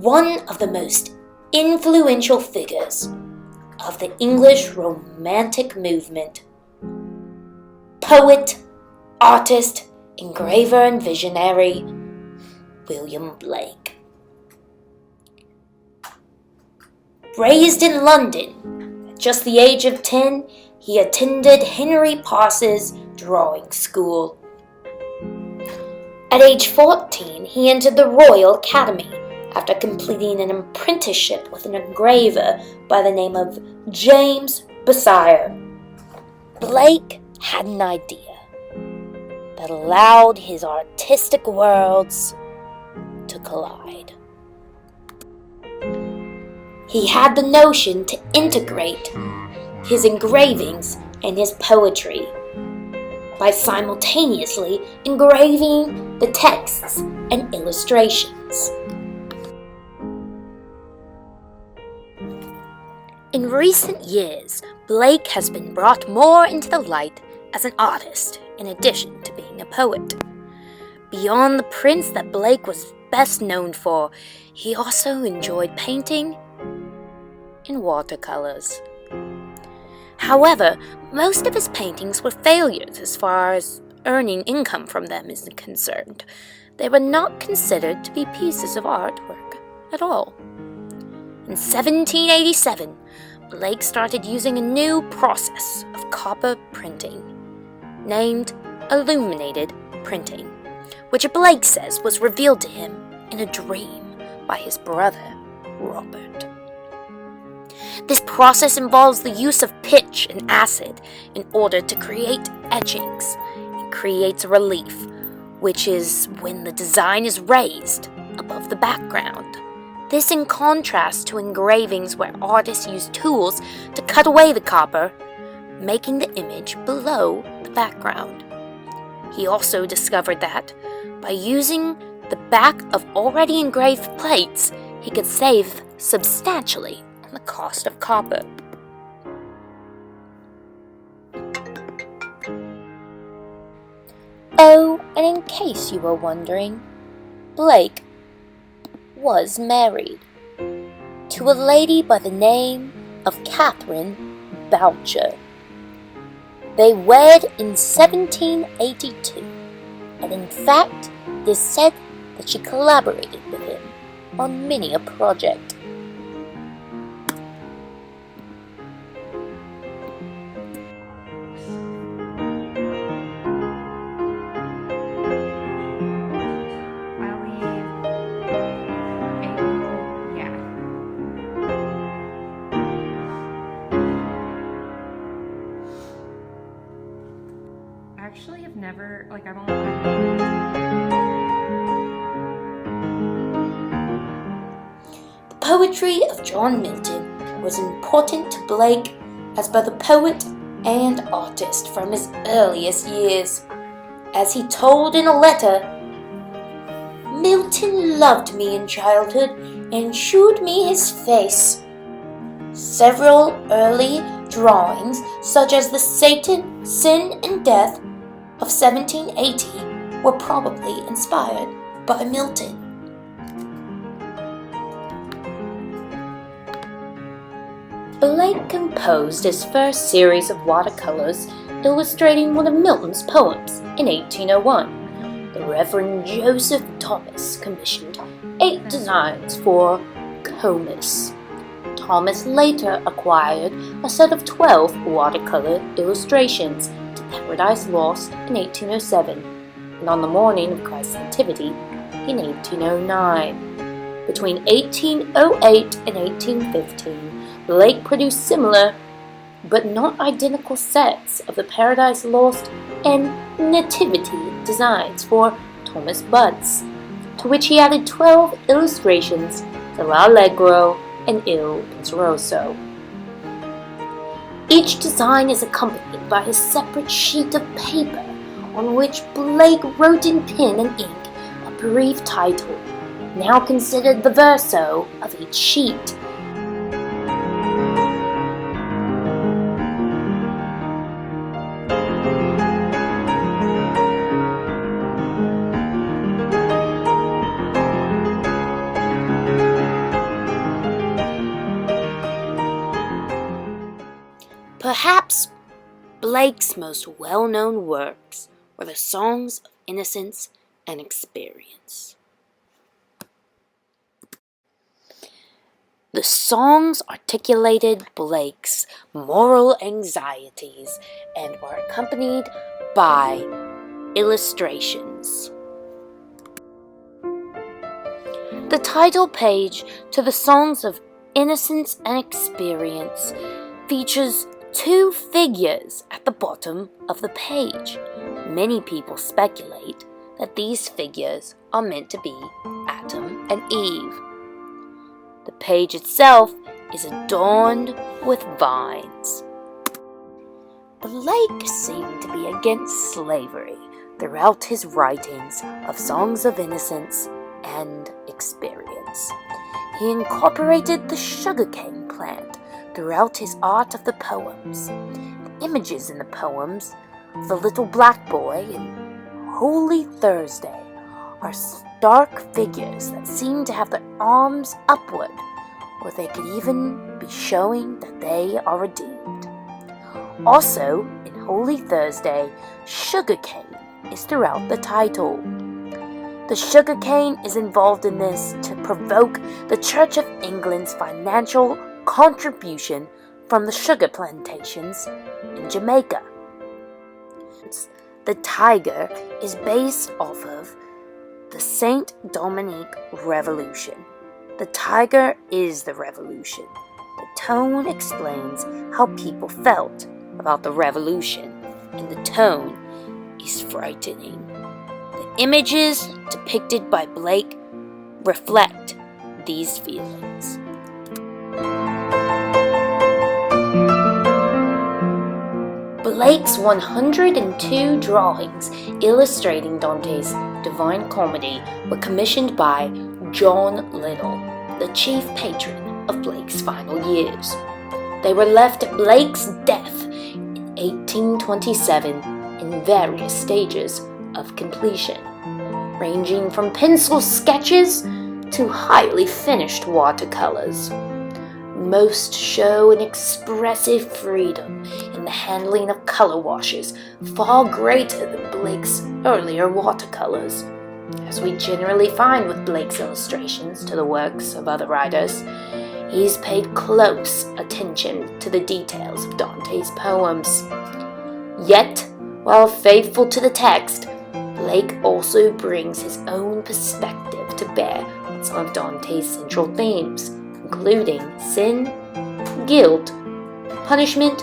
one of the most influential figures of the English Romantic movement. Poet, artist, engraver, and visionary, William Blake. Raised in London, at just the age of 10, he attended Henry Pars's drawing school. At age 14, he entered the Royal Academy after completing an apprenticeship with an engraver by the name of James Basire. Blake had an idea that allowed his artistic worlds to collide. He had the notion to integrate his engravings and his poetry by simultaneously engraving the texts and illustrations. In recent years, Blake has been brought more into the light as an artist in addition to being a poet. Beyond the prints that Blake was best known for, he also enjoyed painting in watercolors. However, most of his paintings were failures as far as earning income from them is concerned. They were not considered to be pieces of artwork at all. In 1787, Blake started using a new process of copper printing, named illuminated printing, which Blake says was revealed to him in a dream by his brother, Robert. This process involves the use of pitch and acid in order to create etchings. It creates relief, which is when the design is raised above the background. This in contrast to engravings where artists use tools to cut away the copper, making the image below the background. He also discovered that by using the back of already engraved plates, he could save substantially on the cost of copper. Oh, and in case you were wondering, Blake was married to a lady by the name of Catherine Boucher. They wed in 1782, and in fact, it is said that she collaborated with him on many a project. Actually, I've never, I've only The poetry of John Milton was important to Blake as both a poet and artist from his earliest years. As he told in a letter, Milton loved me in childhood and shewed me his face. Several early drawings, such as the Satan, Sin, and Death of 1780, were probably inspired by Milton. Blake composed his first series of watercolors illustrating one of Milton's poems in 1801. The Reverend Joseph Thomas commissioned 8 designs for Comus. Thomas later acquired a set of 12 watercolor illustrations to Paradise Lost in 1807, and on the morning of Christ's Nativity in 1809. Between 1808 and 1815, Blake produced similar, but not identical sets of the Paradise Lost and Nativity designs for Thomas Butts, to which he added 12 illustrations to L'Allegro and Il Penseroso. Each design is accompanied by a separate sheet of paper on which Blake wrote in pen and ink a brief title, now considered the verso of each sheet. Perhaps Blake's most well-known works were the Songs of Innocence and Experience. The songs articulated Blake's moral anxieties and were accompanied by illustrations. The title page to the Songs of Innocence and Experience features two figures at the bottom of the page. Many people speculate that these figures are meant to be Adam and Eve. The page itself is adorned with vines. Blake seemed to be against slavery throughout his writings of Songs of Innocence and Experience. He incorporated the sugarcane plant throughout his art of the poems. The images in the poems of the little black boy and Holy Thursday are stark figures that seem to have their arms upward, or they could even be showing that they are redeemed. Also, in Holy Thursday, sugarcane is throughout the title. The sugarcane is involved in this to provoke the Church of England's financial contribution from the sugar plantations in Jamaica. The tiger is based off of the Saint Dominic Revolution. The tiger is the revolution. The tone explains how people felt about the revolution, and the tone is frightening. The images depicted by Blake reflect these feelings. Blake's 102 drawings illustrating Dante's Divine Comedy were commissioned by John Liddell, the chief patron of Blake's final years. They were left at Blake's death in 1827 in various stages of completion, ranging from pencil sketches to highly finished watercolors. Most show an expressive freedom in the handling of color washes far greater than Blake's earlier watercolors. As we generally find with Blake's illustrations to the works of other writers, he's paid close attention to the details of Dante's poems. Yet, while faithful to the text, Blake also brings his own perspective to bear on some of Dante's central themes, including sin, guilt, punishment,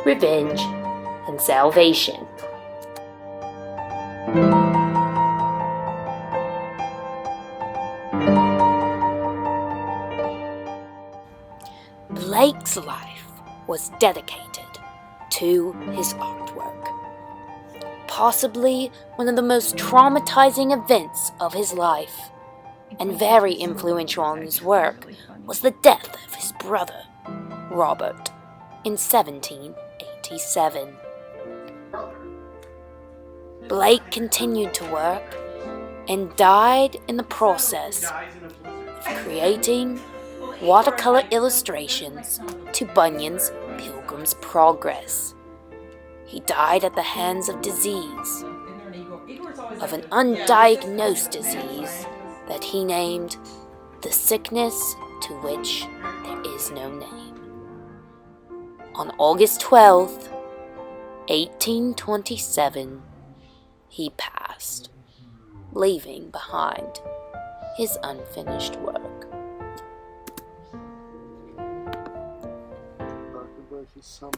revenge, and salvation. Blake's life was dedicated to his artwork. Possibly one of the most traumatizing events of his life, and very influential on his work, was the death of his brother, Robert, in 1787. Blake continued to work and died in the process of creating watercolor illustrations to Bunyan's Pilgrim's Progress. He died at the hands of disease, of an undiagnosed disease that he named the sickness to which there is no name. On August 12th, 1827, he passed, leaving behind his unfinished work. Some